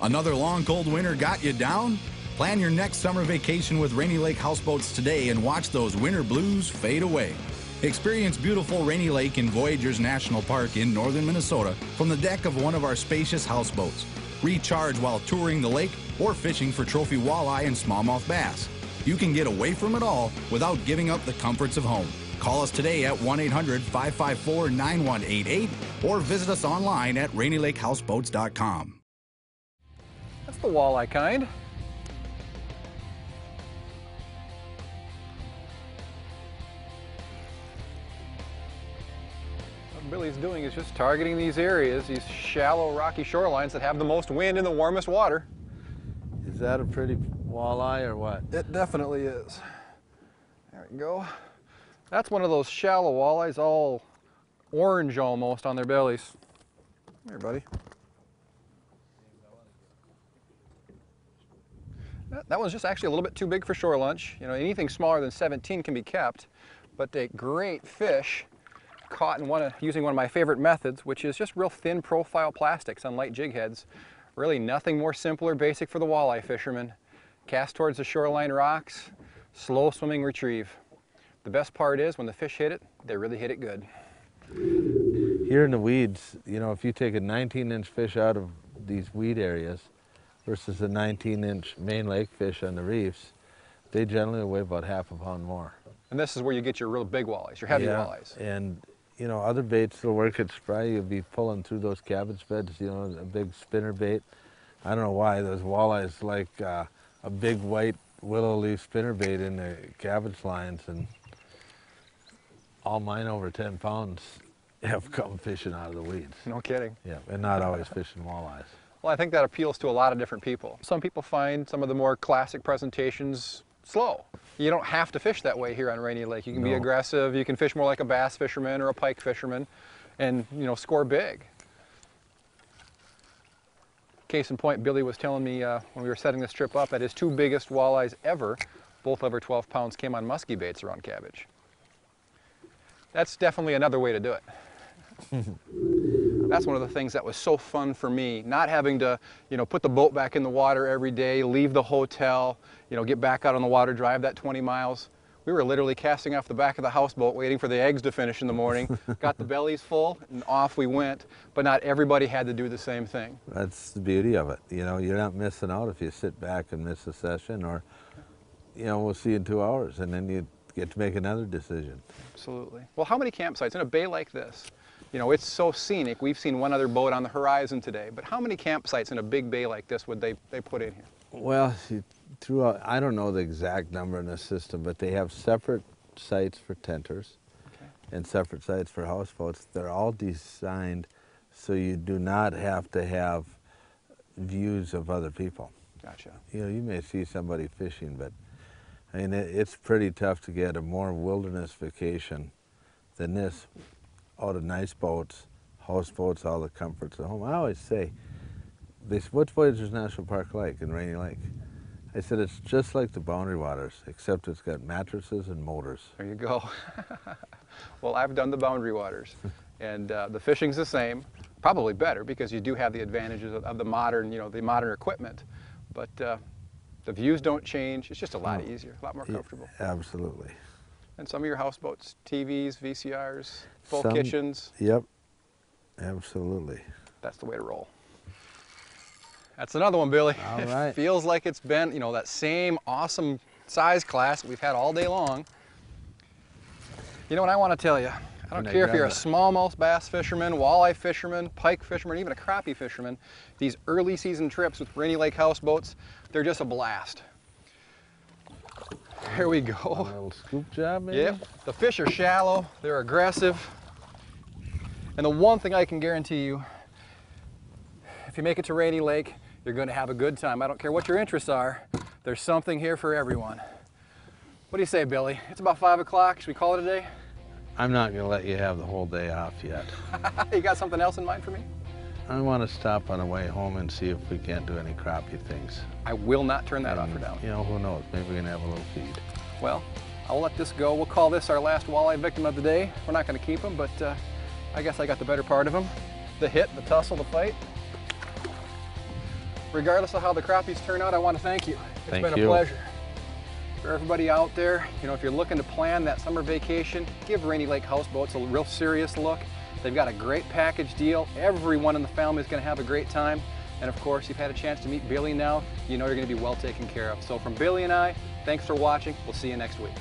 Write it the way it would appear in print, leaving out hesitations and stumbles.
Another long, cold winter got you down? Plan your next summer vacation with Rainy Lake Houseboats today and watch those winter blues fade away. Experience beautiful Rainy Lake in Voyageurs National Park in northern Minnesota from the deck of one of our spacious houseboats. Recharge while touring the lake or fishing for trophy walleye and smallmouth bass. You can get away from it all without giving up the comforts of home. Call us today at 1-800-554-9188 or visit us online at RainyLakeHouseboats.com. That's the walleye kind. What Billy's doing is just targeting these areas, these shallow rocky shorelines that have the most wind and the warmest water. Is that a pretty walleye or what? It definitely is. There we go. That's one of those shallow walleyes, all orange almost on their bellies. Come here, buddy. That one's just actually a little bit too big for shore lunch. You know, anything smaller than 17 can be kept, but a great fish caught in using one of my favorite methods, which is just real thin profile plastics on light jig heads. Really nothing more simple or basic for the walleye fisherman. Cast towards the shoreline rocks, slow swimming retrieve. The best part is when the fish hit it, they really hit it good. Here in the weeds, you know, if you take a 19-inch fish out of these weed areas versus a 19-inch main lake fish on the reefs, they generally weigh about half a pound more. And this is where you get your real big walleyes, your heavy walleyes. And you know, other baits will work at spry. You'll be pulling through those cabbage beds, you know, a big spinner bait. I don't know why those walleyes like a big white willow leaf spinner bait in the cabbage lines, and all mine over 10 pounds have come fishing out of the weeds. No kidding. Yeah, and not always fishing walleyes. Well, I think that appeals to a lot of different people. Some people find some of the more classic presentations slow. You don't have to fish that way here on Rainy Lake. You can be aggressive, you can fish more like a bass fisherman or a pike fisherman and, you know, score big. Case in point, Billy was telling me when we were setting this trip up that his two biggest walleyes ever, both over 12 pounds, came on musky baits around cabbage. That's definitely another way to do it. That's one of the things that was so fun for me, not having to, you know, put the boat back in the water every day, leave the hotel, you know, get back out on the water, drive that 20 miles. We were literally casting off the back of the houseboat, waiting for the eggs to finish in the morning, got the bellies full, and off we went. But not everybody had to do the same thing. That's the beauty of it. You know, you're not missing out if you sit back and miss a session, or, you know, we'll see you in 2 hours, and then you get to make another decision. Absolutely. Well, how many campsites in a bay like this? You know, it's so scenic. We've seen one other boat on the horizon today, but how many campsites in a big bay like this would they put in here? Well, throughout, I don't know the exact number in the system, but they have separate sites for tenters and separate sites for houseboats. They're all designed so you do not have to have views of other people. Gotcha. You know, you may see somebody fishing, but I mean, it's pretty tough to get a more wilderness vacation than this, out of nice boats, houseboats, all the comforts of home. I always say, what's Voyageurs National Park like in Rainy Lake? I said, it's just like the Boundary Waters, except it's got mattresses and motors. There you go. Well, I've done the Boundary Waters, and the fishing's the same, probably better because you do have the advantages of the modern, you know, the modern equipment, but the views don't change. It's just a lot easier, a lot more comfortable. Yeah, absolutely. And some of your houseboats, TVs, VCRs, full kitchens. Yep, absolutely. That's the way to roll. That's another one, Billy. All right. It feels like it's been, you know, that same awesome size class we've had all day long. You know what I want to tell you? I don't care if you're a smallmouth bass fisherman, walleye fisherman, pike fisherman, even a crappie fisherman. These early season trips with Rainy Lake Houseboats, they're just a blast. Here we go. A little scoop job, maybe? Yep. The fish are shallow, they're aggressive. And the one thing I can guarantee you, if you make it to Rainy Lake, you're going to have a good time. I don't care what your interests are, there's something here for everyone. What do you say, Billy? It's about 5 o'clock. Should we call it a day? I'm not going to let you have the whole day off yet. You got something else in mind for me? I want to stop on the way home and see if we can't do any crappie things. I will not turn that offer down. You know, who knows? Maybe we can have a little feed. Well, I'll let this go. We'll call this our last walleye victim of the day. We're not going to keep him, but I guess I got the better part of him. The hit, the tussle, the fight. regardless of how the crappies turn out, I want to thank you. It's Thank been a you. pleasure. For everybody out there, if you're looking to plan that summer vacation, give Rainy Lake Houseboats a real serious look. They've got a great package deal. Everyone in the family is going to have a great time. And of course, you've had a chance to meet Billy now. You know you're going to be well taken care of. So from Billy and I, thanks for watching. We'll see you next week.